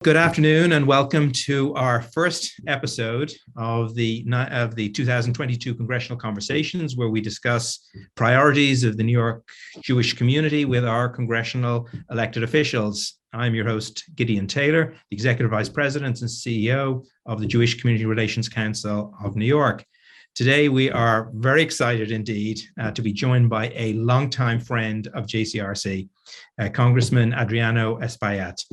Good afternoon and welcome to our first episode of the 2022 Congressional Conversations, where we discuss priorities of the New York Jewish community with our congressional elected officials. I'm your host, Gideon Taylor, the Executive Vice President and CEO of the Jewish Community Relations Council of New York. Today, we are very excited indeed to be joined by a longtime friend of JCRC, Congressman Adriano Espaillat.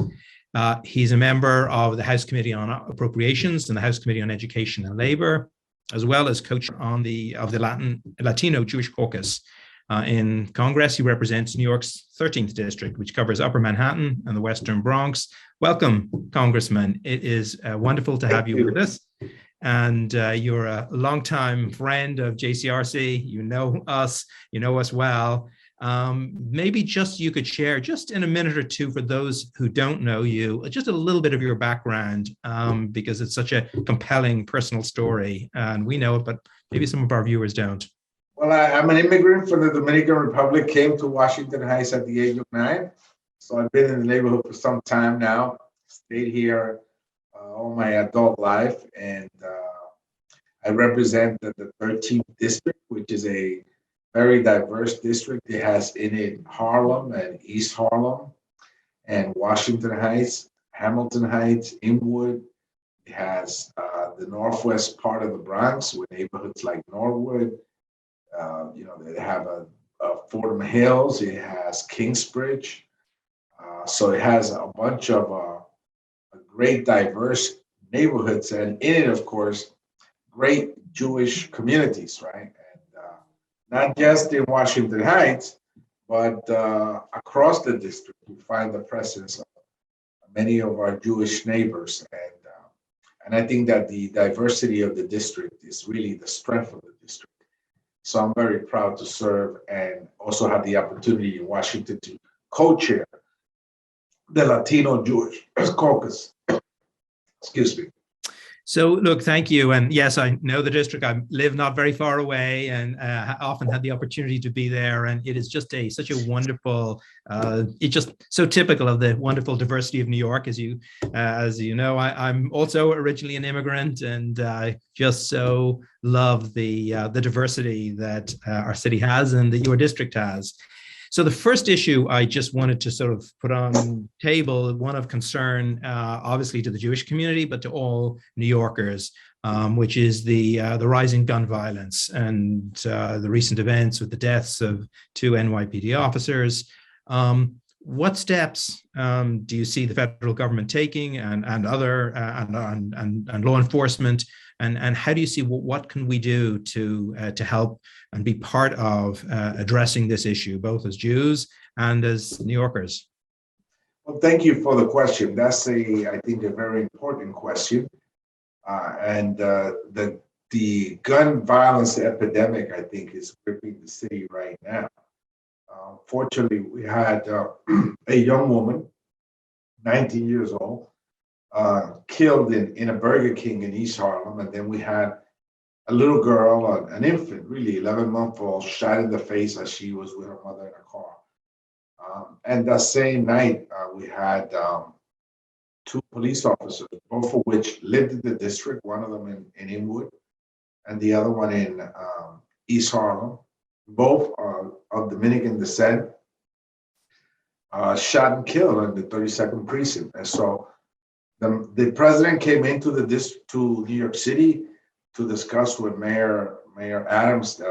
He's a member of the House Committee on Appropriations and the House Committee on Education and Labor, as well as co-chair of the Latino Jewish Caucus. In Congress, he represents New York's 13th district, which covers Upper Manhattan and the Western Bronx. Welcome, Congressman. It is wonderful to have you with us. And you're a longtime friend of JCRC. You know us well. Maybe just you could share just in a minute or two for those who don't know you, just a little bit of your background, because it's such a compelling personal story and we know it, but maybe some of our viewers don't. Well, I'm an immigrant from the Dominican Republic, came to Washington Heights at the age of 9. So I've been in the neighborhood for some time now, stayed here all my adult life, and I represent the 13th district, which is a very diverse district. It has in it Harlem and East Harlem and Washington Heights, Hamilton Heights, Inwood. It has the northwest part of the Bronx with neighborhoods like Norwood. They have a Fordham Hills. It has Kingsbridge. So it has a bunch of great diverse neighborhoods, and in it, of course, great Jewish communities, right? Not just in Washington Heights, but across the district, we find the presence of many of our Jewish neighbors. And I think that the diversity of the district is really the strength of the district. So I'm very proud to serve and also have the opportunity in Washington to co-chair the Latino Jewish Caucus. Excuse me. So, look, thank you. And yes, I know the district. I live not very far away and often had the opportunity to be there. And it is just such a wonderful, it's just so typical of the wonderful diversity of New York. As you know, I'm also originally an immigrant and just so love the diversity that our city has and that your district has. So the first issue I just wanted to sort of put on the table, one of concern, obviously to the Jewish community, but to all New Yorkers, which is the rising gun violence and the recent events with the deaths of 2 NYPD officers. What steps do you see the federal government taking and law enforcement, and how do you see what can we do to help and be part of addressing this issue, both as Jews and as New Yorkers? Well, thank you for the question. That's I think a very important question. And the gun violence epidemic, I think, is gripping the city right now. Fortunately, we had a young woman, 19 years old, killed in a Burger King in East Harlem. And then we had a little girl, an infant, really 11-month-old, shot in the face as she was with her mother in a car. And that same night, we had 2 police officers, both of which lived in the district, one of them in Inwood and the other one in East Harlem. Both are of Dominican descent, shot and killed in the 32nd precinct. And so the president came into to New York City to discuss with Mayor Adams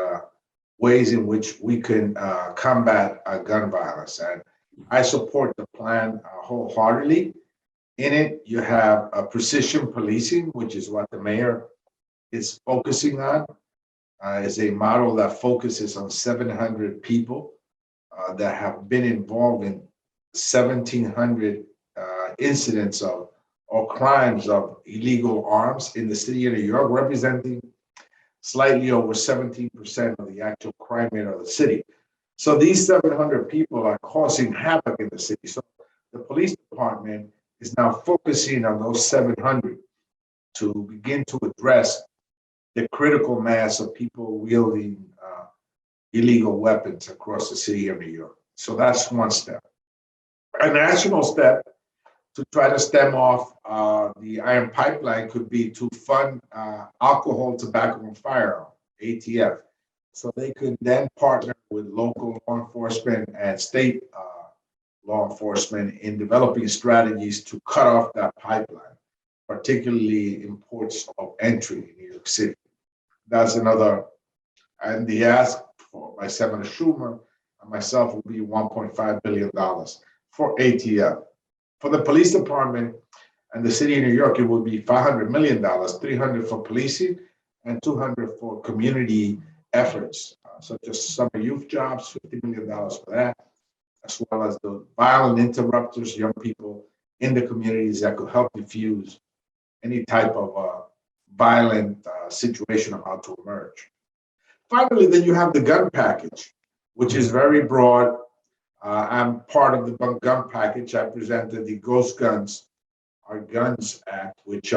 ways in which we can combat gun violence. And I support the plan wholeheartedly. In it, you have precision policing, which is what the mayor is focusing on. Is a model that focuses on 700 people that have been involved in 1,700 incidents or crimes of illegal arms in the city of New York, representing slightly over 17% of the actual crime rate of the city. So these 700 people are causing havoc in the city. So the police department is now focusing on those 700 to begin to address the critical mass of people wielding illegal weapons across the city of New York. So that's one step. A national step to try to stem off the iron pipeline could be to fund alcohol, tobacco, and firearm, ATF. So they could then partner with local law enforcement and state law enforcement in developing strategies to cut off that pipeline, particularly in ports of entry in New York City. That's another, and the ask for by Senator Schumer and myself will be $1.5 billion for ATF. For the police department and the city of New York, it will be $500 million, $300 for policing and $200 for community efforts, such as summer youth jobs, $50 million for that, as well as the violent interrupters, young people in the communities that could help diffuse any type of violent situation about to emerge. Finally, then you have the gun package, which is very broad. I'm part of the gun package. I presented the Ghost Guns, Our Guns Act, which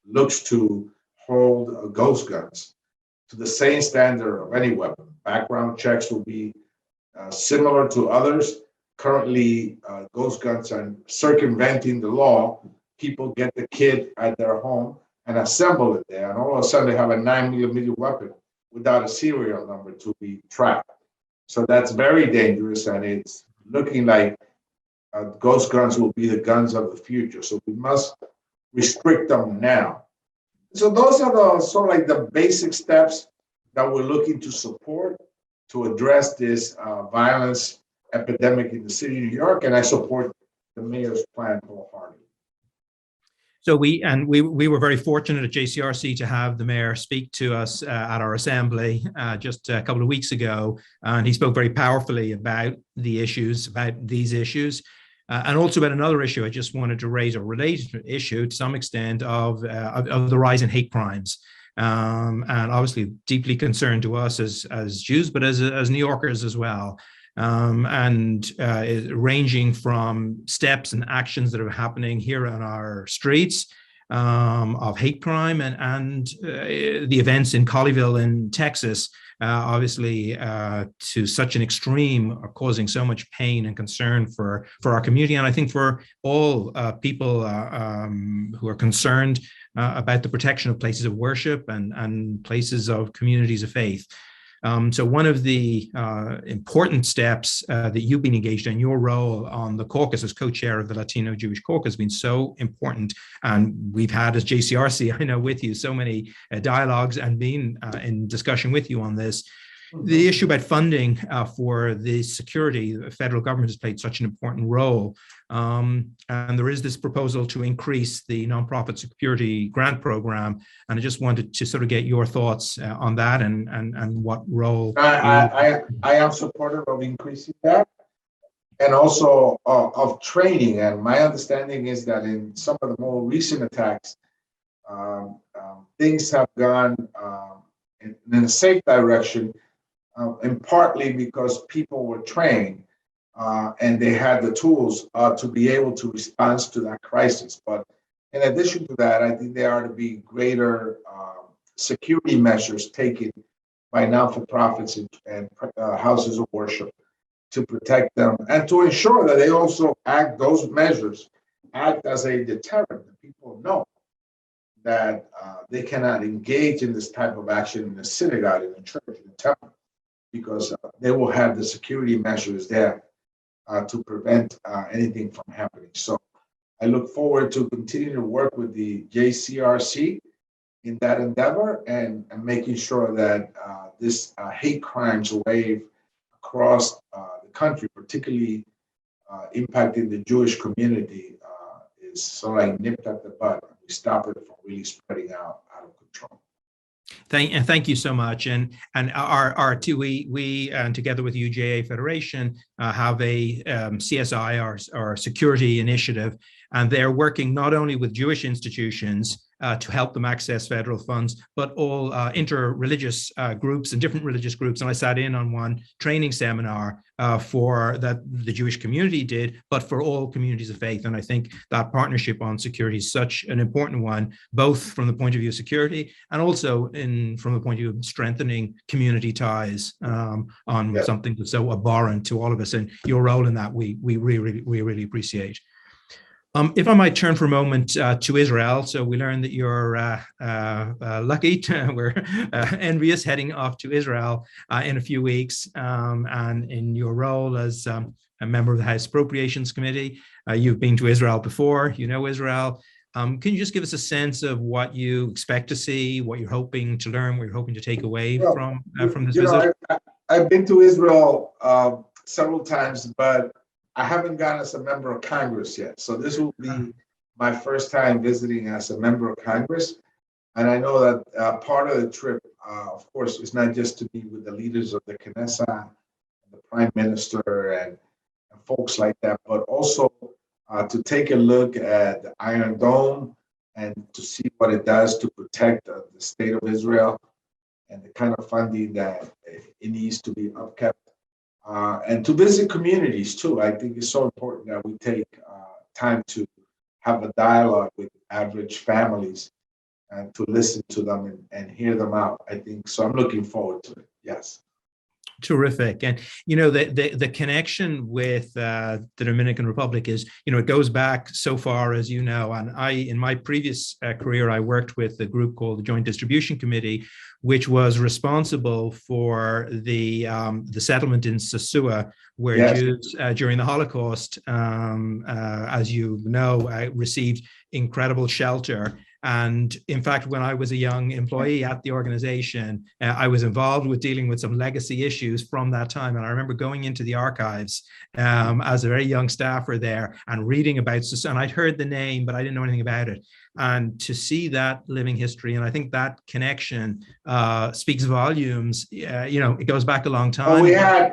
looks to hold ghost guns to the same standard of any weapon. Background checks will be similar to others. Currently, ghost guns are circumventing the law. People get the kit at their home and assemble it there, and all of a sudden they have a 9mm weapon without a serial number to be tracked. So that's very dangerous, and it's looking like ghost guns will be the guns of the future. So we must restrict them now. So those are the sort of like the basic steps that we're looking to support to address this violence epidemic in the city of New York, and I support the mayor's plan wholeheartedly. So we were very fortunate at JCRC to have the mayor speak to us at our assembly just a couple of weeks ago, and he spoke very powerfully about these issues, and also about another issue I just wanted to raise, a related issue to some extent of the rise in hate crimes. And obviously deeply concerned to us as Jews, but as New Yorkers as well. Ranging from steps and actions that are happening here on our streets of hate crime and the events in Colleyville in Texas, obviously to such an extreme, are causing so much pain and concern for our community. And I think for all people who are concerned about the protection of places of worship and places of communities of faith. So one of the important steps that you've been engaged in, your role on the caucus as co-chair of the Latino Jewish Caucus, has been so important. And we've had, as JCRC, I know with you, so many dialogues and been in discussion with you on this. The issue about funding for the security, the federal government has played such an important role. And there is this proposal to increase the nonprofit security grant program. And I just wanted to sort of get your thoughts on that and what role. I am supportive of increasing that and also of training. And my understanding is that in some of the more recent attacks, things have gone in a safe direction. And partly because people were trained and they had the tools to be able to respond to that crisis. But in addition to that, I think there are to be greater security measures taken by non-for-profits and houses of worship to protect them and to ensure that they also those measures act as a deterrent. That people know that they cannot engage in this type of action in a synagogue, in a church, in a temple, because they will have the security measures there to prevent anything from happening. So I look forward to continuing to work with the JCRC in that endeavor and making sure that this hate crimes wave across the country, particularly impacting the Jewish community, is sort of like nipped at the bud. We stop it from really spreading out of control. Thank you so much. And we together with UJA Federation have a CSI, our security initiative, and they're working not only with Jewish institutions to help them access federal funds, but all inter-religious groups and different religious groups. And I sat in on one training seminar for that the Jewish community did, but for all communities of faith. And I think that partnership on security is such an important one, both from the point of view of security and also from the point of view of strengthening community ties on something that's so abhorrent to all of us. And your role in that, we really appreciate. If I might turn for a moment to Israel. So we learned that you're lucky, we're envious, heading off to Israel in a few weeks. And in your role as a member of the House Appropriations Committee, you've been to Israel before, you know Israel. Can you just give us a sense of what you expect to see, what you're hoping to learn, what you're hoping to take away from this visit? I've been to Israel several times, but I haven't gone as a member of Congress yet. So this will be my first time visiting as a member of Congress. And I know that part of the trip, of course, is not just to be with the leaders of the Knesset, the Prime Minister, and folks like that, but also to take a look at the Iron Dome and to see what it does to protect the state of Israel and the kind of funding that it needs to be upkept. And to visit communities too. I think it's so important that we take time to have a dialogue with average families and to listen to them and hear them out. I think so. I'm looking forward to it. Yes. Terrific. And, you know, the connection with the Dominican Republic is, you know, it goes back so far, as you know. And in my previous career, I worked with a group called the Joint Distribution Committee, which was responsible for the settlement in Sosua, where Yes. Jews during the Holocaust, as you know, received incredible shelter. And in fact, when I was a young employee at the organization, I was involved with dealing with some legacy issues from that time. And I remember going into the archives as a very young staffer there and reading about, and I'd heard the name, but I didn't know anything about it. And to see that living history, and I think that connection speaks volumes. You know, it goes back a long time. Well,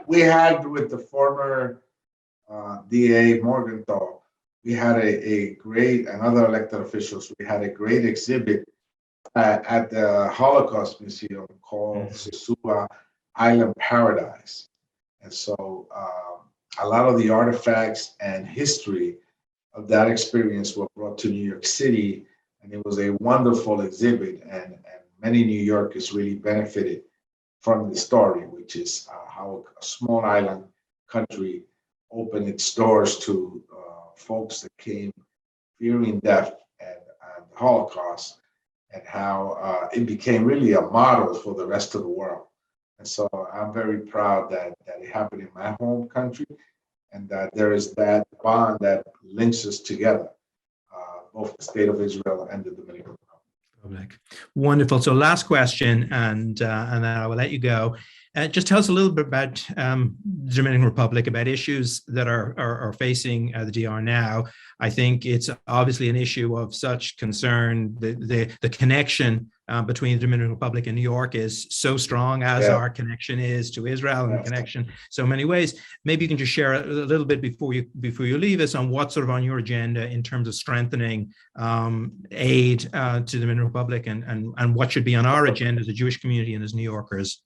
we had with the former DA Morgenthau, we had a great, and other elected officials, we had a great exhibit at the Holocaust Museum called Sosua Island Paradise. And so a lot of the artifacts and history of that experience were brought to New York City, and it was a wonderful exhibit, and many New Yorkers really benefited from the story, which is how a small island country opened its doors to folks that came fearing death and the Holocaust, and how it became really a model for the rest of the world. And so I'm very proud that it happened in my home country, and that there is that bond that links us together, both the state of Israel and the Dominican Republic. Wonderful. So last question, and then I will let you go. Just tell us a little bit about the Dominican Republic, about issues that are facing the DR now. I think it's obviously an issue of such concern. The connection between the Dominican Republic and New York is so strong, as our connection is to Israel, and the connection so many ways. Maybe you can just share a little bit before you leave us on what's sort of on your agenda in terms of strengthening aid to the Dominican Republic, and what should be on our agenda as a Jewish community and as New Yorkers.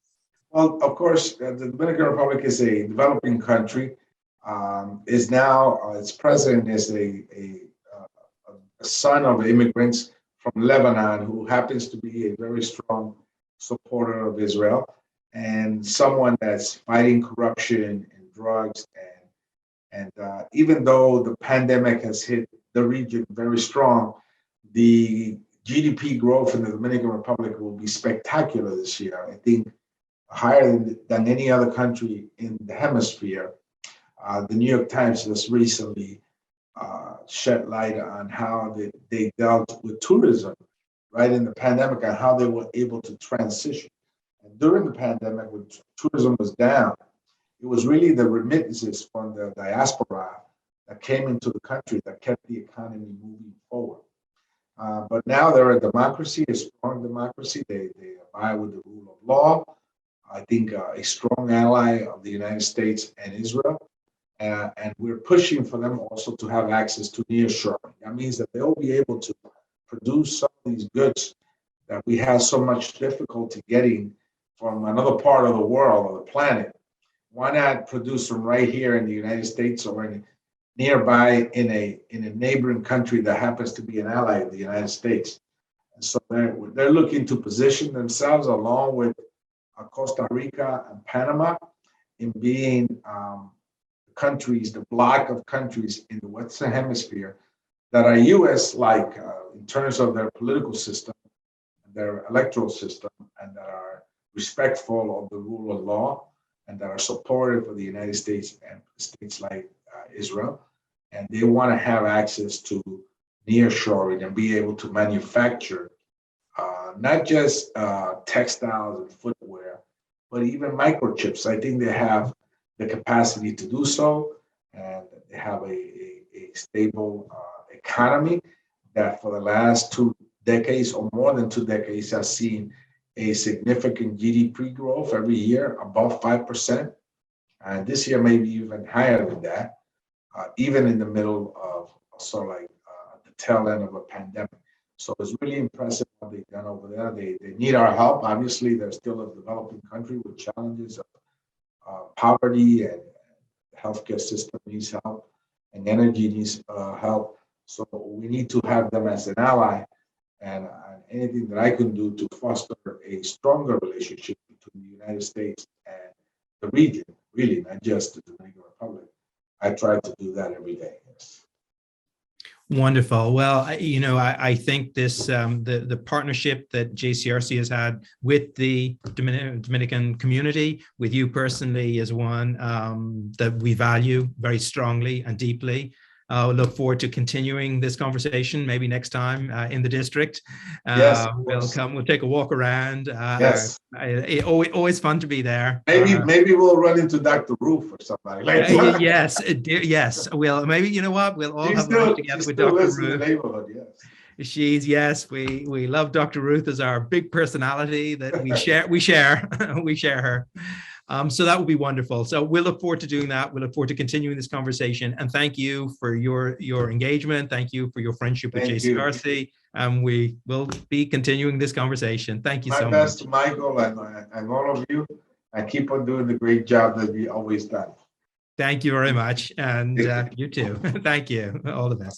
Well, of course, the Dominican Republic is a developing country. Is now its president is a son of immigrants from Lebanon, who happens to be a very strong supporter of Israel, and someone that's fighting corruption and drugs. And even though the pandemic has hit the region very strong, the GDP growth in the Dominican Republic will be spectacular this year. I think higher than any other country in the hemisphere. The New York Times just recently shed light on how they dealt with tourism right in the pandemic, and how they were able to transition. And during the pandemic, when tourism was down, it was really the remittances from the diaspora that came into the country that kept the economy moving forward. But now they're a democracy, a strong democracy. They abide with the rule of law. I think a strong ally of the United States and Israel. And we're pushing for them also to have access to nearshoring. That means that they'll be able to produce some of these goods that we have so much difficulty getting from another part of the world or the planet. Why not produce them right here in the United States, or nearby in a neighboring country that happens to be an ally of the United States? And so they're looking to position themselves along with Costa Rica and Panama in being countries, the block of countries in the Western Hemisphere that are US-like in terms of their political system, their electoral system, and that are respectful of the rule of law, and that are supportive of the United States and states like Israel. And they want to have access to nearshoring and be able to manufacture not just textiles and footwear, but even microchips. I think they have the capacity to do so, and they have a stable economy that for the last 2 decades or more than 2 decades has seen a significant GDP growth every year, above 5%. And this year, maybe even higher than that, even in the middle of sort of like the tail end of a pandemic. So it's really impressive what they've done over there. They need our help. Obviously, they're still a developing country with challenges of poverty, and the healthcare system needs help, and energy needs help. So we need to have them as an ally, and anything that I can do to foster a stronger relationship between the United States and the region, really, not just the Dominican Republic. I try to do that every day. Yes. Wonderful. Well, I think this the partnership that JCRC has had with the Dominican community, with you personally, is one that we value very strongly and deeply. I look forward to continuing this conversation maybe next time in the district. Yes, we'll take a walk around. Yes. Always fun to be there. Maybe we'll run into Dr. Roof or somebody like that. Yes. Well, maybe, you know what? We'll all have lunch together with Dr. Ruth. In the neighborhood, yes. We love Dr. Ruth as our big personality that we share her. So that would be wonderful. So we'll look forward to doing that. We'll look forward to continuing this conversation. And thank you for your engagement. Thank you for your friendship with JCRC. And we will be continuing this conversation. Thank you so much. My best to Michael and all of you. And keep on doing the great job that we always done. Thank you very much. And you too. Thank you. All the best.